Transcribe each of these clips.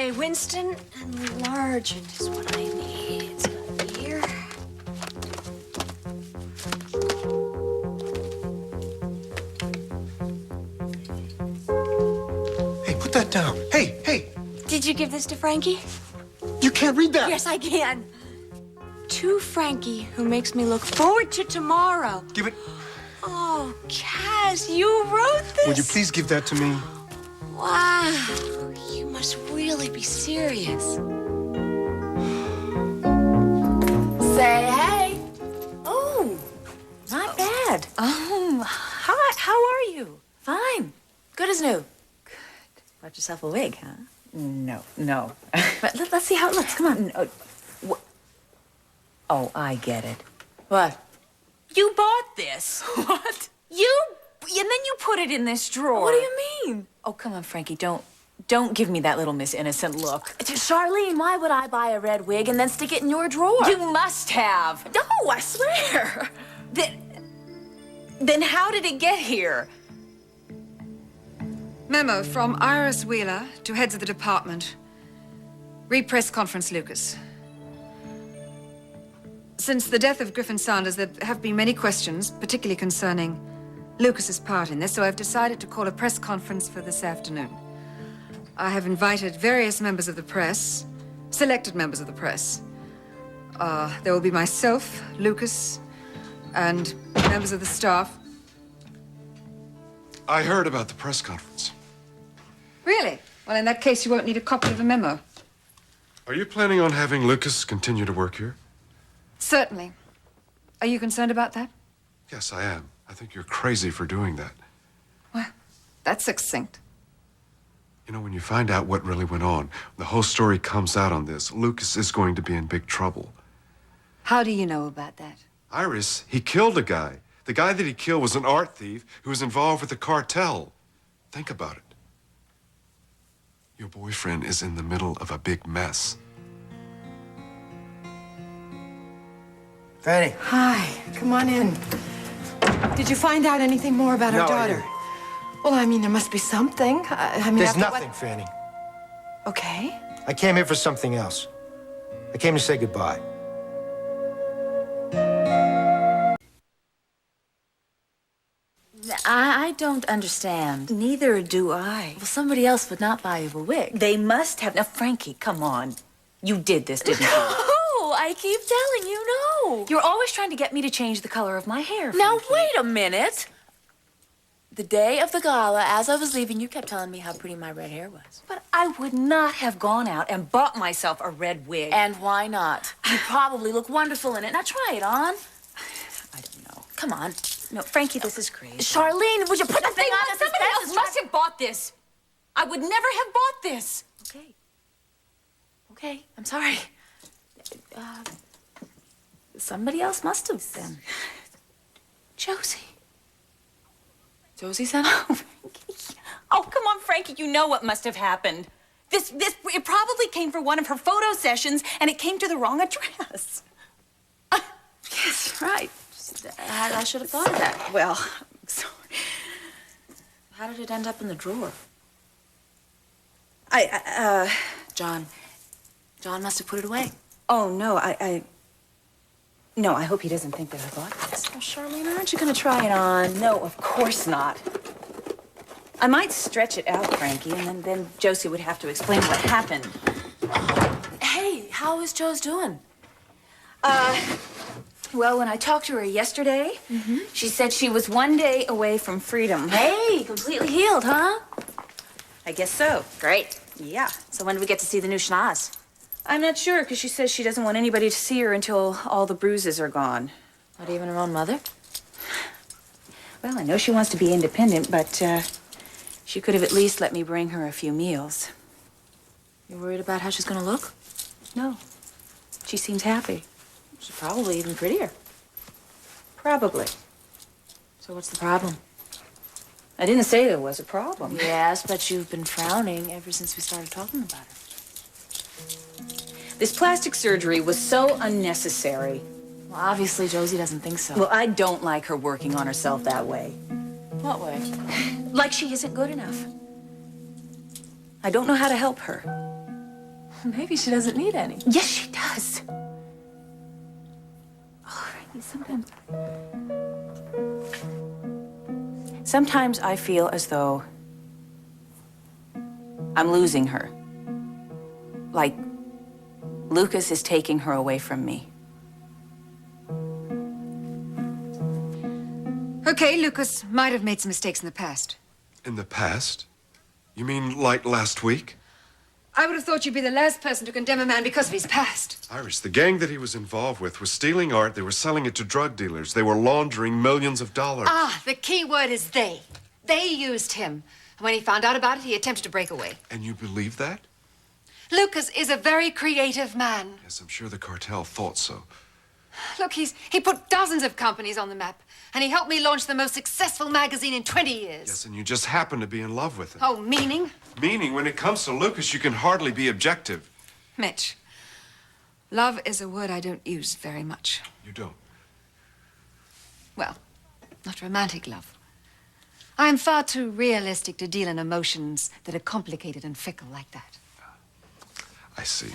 Okay, Winston, enlarge it is what I need. It's gotta be here. Hey, put that down. Hey, hey! Did you give this to Frankie? You can't read that! Yes, I can. To Frankie, who makes me look forward to tomorrow. Give it... Oh, Kaz, you wrote this? Would you please give that to me? Wow, you must really be serious. Say hey. Oh, not bad. Oh, hi, how are you? Fine. Good as new. Good. Bought yourself a wig, huh? No. But let's see how it looks. Come on. No. Oh, I get it. What? You bought this. What? And then you put it in this drawer. What do you mean? Oh, come on, Frankie, don't give me that little Miss Innocent look. Charlene, why would I buy a red wig and then stick it in your drawer? You must have. No, I swear. Then how did it get here? Memo from Iris Wheeler to heads of the department. Re-press conference, Lucas. Since the death of Griffin Sanders, there have been many questions, particularly concerning Lucas's part in this, so I've decided to call a press conference for this afternoon. I have invited various members of the press, selected members of the press. There will be myself, Lucas, and members of the staff. I heard about the press conference. Really? Well, in that case, you won't need a copy of the memo. Are you planning on having Lucas continue to work here? Certainly. Are you concerned about that? Yes, I am. I think you're crazy for doing that. Well, that's succinct. You know, when you find out what really went on, the whole story comes out on this, Lucas is going to be in big trouble. How do you know about that? Iris, he killed a guy. The guy that he killed was an art thief who was involved with the cartel. Think about it. Your boyfriend is in the middle of a big mess. Fanny. Hi, come on in. Did you find out anything more about our No, I daughter? didn't. Well, I mean, there must be something. I mean, There's after nothing, what... Fanny. Okay. I came here for something else. I came to say goodbye. I don't understand. Neither do I. Well, somebody else would not buy you a wig. They must have. Now, Frankie, come on. You did this, didn't you? No, I keep telling you no. You're always trying to get me to change the color of my hair, Now, Frankie. wait a minute. The day of the gala, as I was leaving, you kept telling me how pretty my red hair was. But I would not have gone out and bought myself a red wig. And why not? You probably look wonderful in it. Now, try it on. I don't know. Come on. No, Frankie, this is crazy. Charlene, would you put the thing on? Somebody else must have bought this. I would never have bought this. Okay. Okay, I'm sorry. Somebody else must have then. Josie. Josie sent Oh, oh, come on, Frankie. You know what must have happened. It probably came for one of her photo sessions, and it came to the wrong address. Yes, right. I should have thought of that. Well, I'm sorry. How did it end up in the drawer? John. John must have put it away. Oh, no, No, I hope he doesn't think that I bought this. Oh, Charlene, aren't you going to try it on? No, of course not. I might stretch it out, Frankie, and then Josie would have to explain what happened. Hey, how is Joe's doing? Well, when I talked to her yesterday, she said she was 1 day away from freedom. Hey, completely healed, huh? I guess so. Great. Yeah. So when do we get to see the new schnoz? I'm not sure, because she says she doesn't want anybody to see her until all the bruises are gone. Not even her own mother? Well, I know she wants to be independent, but she could have at least let me bring her a few meals. You worried about how she's going to look? No. She seems happy. She's probably even prettier. Probably. So what's the problem? I didn't say there was a problem. Yes, but you've been frowning ever since we started talking about her. This plastic surgery was so unnecessary. Well, obviously, Josie doesn't think so. Well, I don't like her working on herself that way. What way? Like she isn't good enough. I don't know how to help her. Maybe she doesn't need any. Yes, she does. Oh, Frankie, sometimes I feel as though I'm losing her. Like Lucas is taking her away from me. Okay, Lucas might have made some mistakes in the past. In the past? You mean like last week? I would have thought you'd be the last person to condemn a man because of his past. Iris, the gang that he was involved with was stealing art. They were selling it to drug dealers. They were laundering millions of dollars. Ah, the key word is they. They used him. And when he found out about it, he attempted to break away. And you believe that? Lucas is a very creative man. Yes, I'm sure the cartel thought so. Look, he put dozens of companies on the map. And he helped me launch the most successful magazine in 20 years. Yes, and you just happen to be in love with him. Oh, meaning? Meaning, when it comes to Lucas, you can hardly be objective. Mitch, love is a word I don't use very much. You don't. Well, not romantic love. I am far too realistic to deal in emotions that are complicated and fickle like that. I see.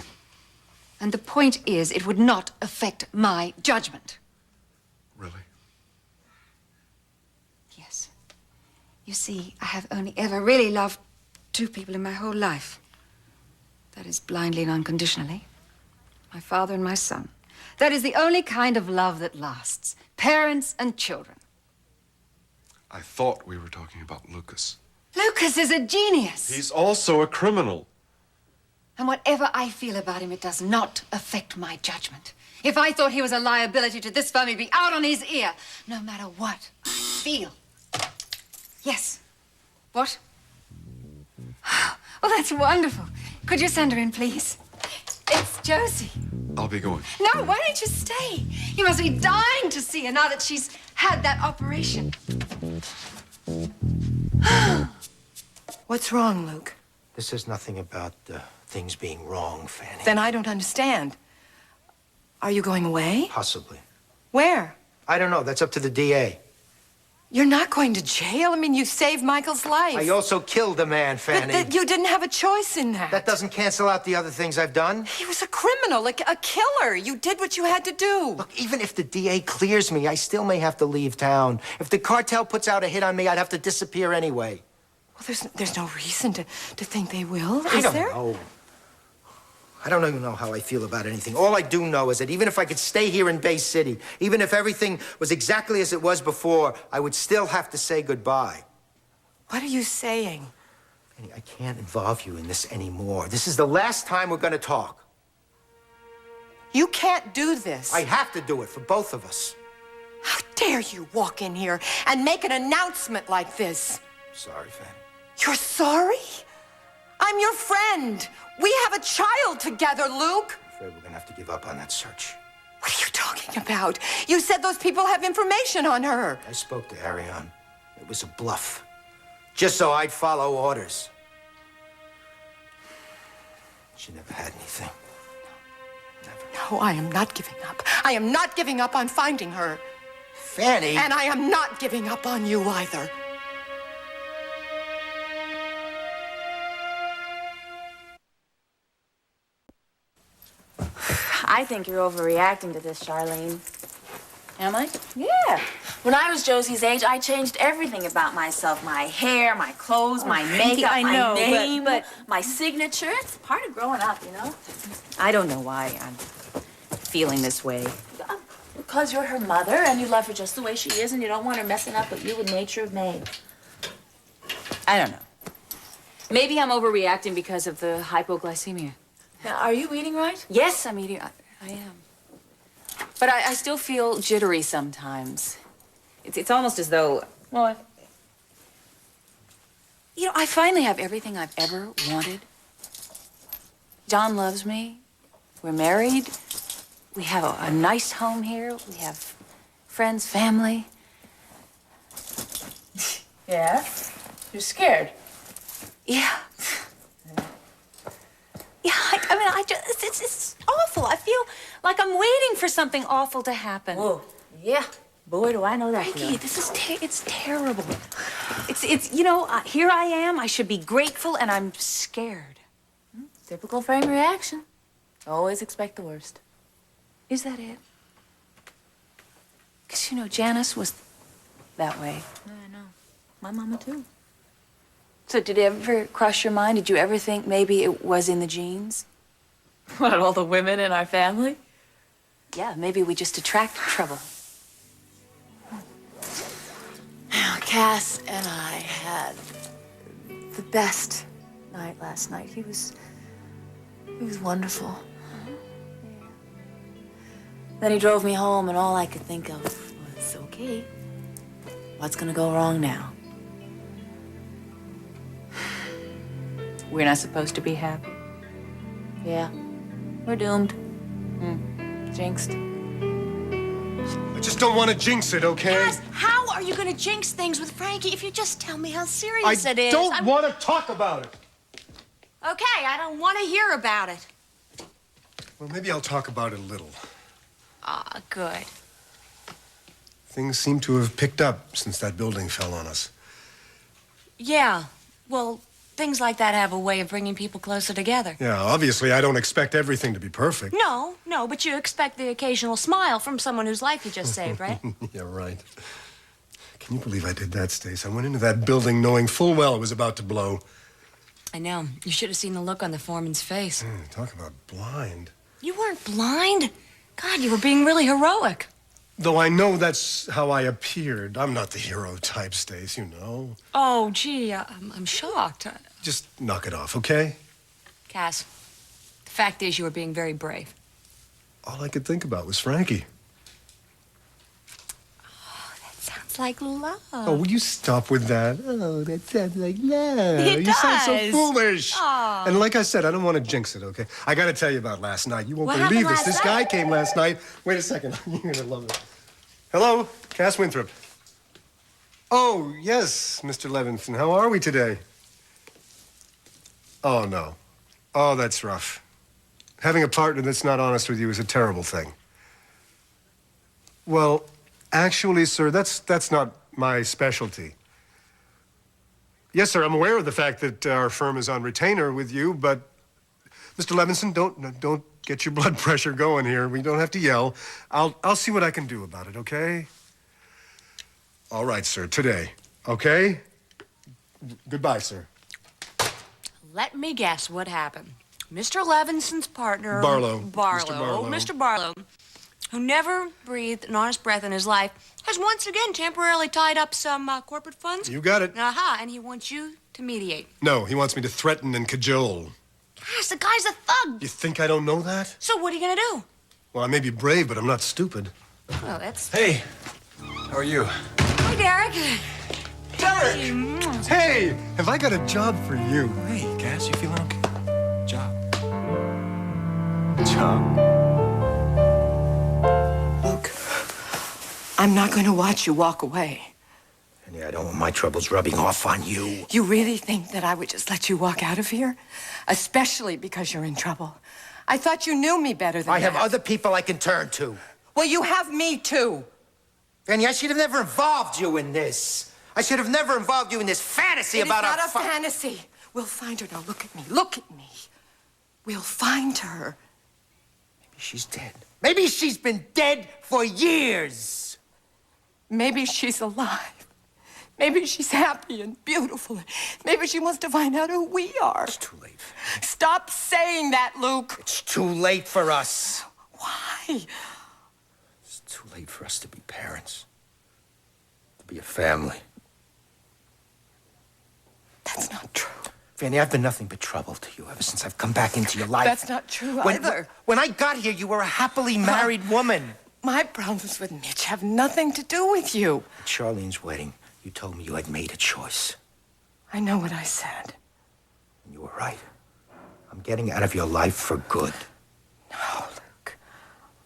And the point is, it would not affect my judgment. Really? Yes. You see, I have only ever really loved two people in my whole life. That is blindly and unconditionally. My father and my son. That is the only kind of love that lasts. Parents and children. I thought we were talking about Lucas. Lucas is a genius. He's also a criminal. And whatever I feel about him, it does not affect my judgment. If I thought he was a liability to this firm, he'd be out on his ear, no matter what I feel. Yes. What? Well, that's wonderful. Could you send her in, please? It's Josie. I'll be going. No, why don't you stay? You must be dying to see her now that she's had that operation. What's wrong, Luke? This says nothing about things being wrong, Fanny. Then I don't understand. Are you going away? Possibly. Where? I don't know. That's up to the DA. You're not going to jail? I mean, you saved Michael's life. I also killed a man, Fanny. But you didn't have a choice in that. That doesn't cancel out the other things I've done. He was a criminal, like a killer. You did what you had to do. Look, even if the DA clears me, I still may have to leave town. If the cartel puts out a hit on me, I'd have to disappear anyway. Well, there's no reason to think they will, I is don't there? know. I don't even know how I feel about anything. All I do know is that even if I could stay here in Bay City, even if everything was exactly as it was before, I would still have to say goodbye. What are you saying? Fanny, I can't involve you in this anymore. This is the last time we're gonna talk. You can't do this. I have to do it for both of us. How dare you walk in here and make an announcement like this? Sorry, Fanny. You're sorry? I'm your friend. We have a child together, Luke. I'm afraid we're gonna have to give up on that search. What are you talking about? You said those people have information on her. I spoke to Ariane. It was a bluff. Just so I'd follow orders. She never had anything. Never. No, I am not giving up. I am not giving up on finding her. Fanny! And I am not giving up on you either. I think you're overreacting to this, Sharlene. Am I? Yeah. When I was Josie's age, I changed everything about myself. My hair, my clothes, my makeup, I know, my name, but my signature. It's part of growing up, you know? I don't know why I'm feeling this way. Because you're her mother and you love her just the way she is and you don't want her messing up what you and nature have made. I don't know. Maybe I'm overreacting because of the hypoglycemia. Now, are you eating right? Yes, I'm eating. I am. But I still feel jittery sometimes. It's almost as though, What? you know, I finally have everything I've ever wanted. John loves me. We're married. We have a nice home here. We have friends, family. Yeah? You're scared. Yeah. Yeah, I mean, it's awful. I feel like I'm waiting for something awful to happen. Whoa. Yeah. Boy, do I know that. Frankie, this is it's terrible. It's you know, here I am. I should be grateful, and I'm scared. Typical frame reaction. Always expect the worst. Is that it? Because, you know, Janice was that way. I know. My mama, too. So did it ever cross your mind? Did you ever think maybe it was in the genes? What, all the women in our family? Yeah, maybe we just attract trouble. Now, Cass and I had the best night last night. He was wonderful. Then he drove me home, and all I could think of was, okay, what's gonna go wrong now? We're not supposed to be happy. Yeah, we're doomed. Jinxed. I just don't want to jinx it, okay? Cass, how are you gonna jinx things with Frankie if you just tell me how serious it I is? don't want to talk about it. Okay, I don't want to hear about it. Well, maybe I'll talk about it a little. Ah, good. Things seem to have picked up since that building fell on us. Yeah, well, things like that have a way of bringing people closer together. Yeah, obviously, I don't expect everything to be perfect. No, but you expect the occasional smile from someone whose life you just saved, right? Yeah, right. Can you believe I did that, Stace? I went into that building knowing full well it was about to blow. I know. You should have seen the look on the foreman's face. Talk about blind. You weren't blind. God, you were being really heroic. Though I know that's how I appeared. I'm not the hero type, Stace, you know. Oh, gee, I'm shocked. Just knock it off, okay? Cass, the fact is you were being very brave. All I could think about was Frankie. Sounds like love. Oh, will you stop with that? Oh, that sounds like love. It You sound so does. foolish. Aw. And like I said, I don't want to jinx it, okay? I got to tell you about last night. You won't What believe happened this. This last guy night? came last night. Wait a second. You're going to love it. Hello, Cass Winthrop. Oh, yes, Mr. Levinson. How are we today? Oh, no. Oh, that's rough. Having a partner that's not honest with you is a terrible thing. Well, actually, sir, that's not my specialty. Yes, sir, I'm aware of the fact that our firm is on retainer with you, but Mr. Levinson, don't get your blood pressure going here. We don't have to yell. I'll see what I can do about it, okay? All right, sir, today, okay? Goodbye, sir. Let me guess what happened. Mr. Levinson's partner... Barlow. Mr. Barlow, who never breathed an honest breath in his life, has once again temporarily tied up some corporate funds. You got it. Aha, and he wants you to mediate. No, he wants me to threaten and cajole. Gosh, the guy's a thug. You think I don't know that? So what are you gonna do? Well, I may be brave, but I'm not stupid. Well, that's... Hey, how are you? Hi, Derek. Derek! Hey, have I got a job for you? Hey, Cass, you feeling okay? Job. Luke, I'm not going to watch you walk away. And yeah, I don't want my troubles rubbing off on you. You really think that I would just let you walk out of here? Especially because you're in trouble. I thought you knew me better than I have that. other people I can turn to. Well, you have me, too. And I should have never involved you in this. I should have never involved you in this fantasy about It's not our a fantasy. We'll find her. Now, look at me. Look at me. We'll find her. Maybe she's dead. Maybe she's been dead for years. Maybe she's alive. Maybe she's happy and beautiful. Maybe she wants to find out who we are. It's too late. Stop saying that, Luke. It's too late for us. Why? It's too late for us to be parents. To be a family. That's not true. Fanny, I've been nothing but trouble to you ever since I've come back into your life. That's not true either. When I got here, you were a happily married woman. My problems with Mitch have nothing to do with you. At Charlene's wedding, you told me you had made a choice. I know what I said. And you were right. I'm getting out of your life for good. No, Luke.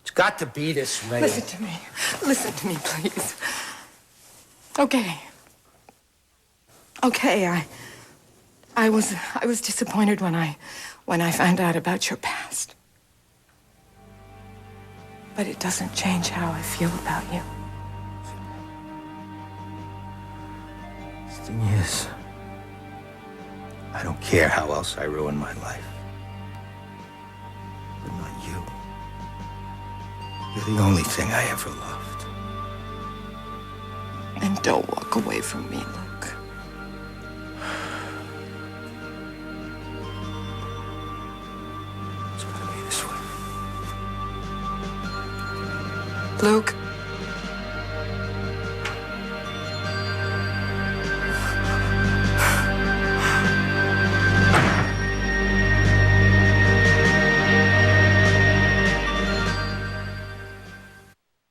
It's got to be this way. Listen to me. Listen to me, please. Okay. Okay, I was disappointed when I found out about your past. But it doesn't change how I feel about you. The thing is, I don't care how else I ruin my life. You're the only thing I ever loved. And don't walk away from me, Luke. It's gonna be this way. Luke.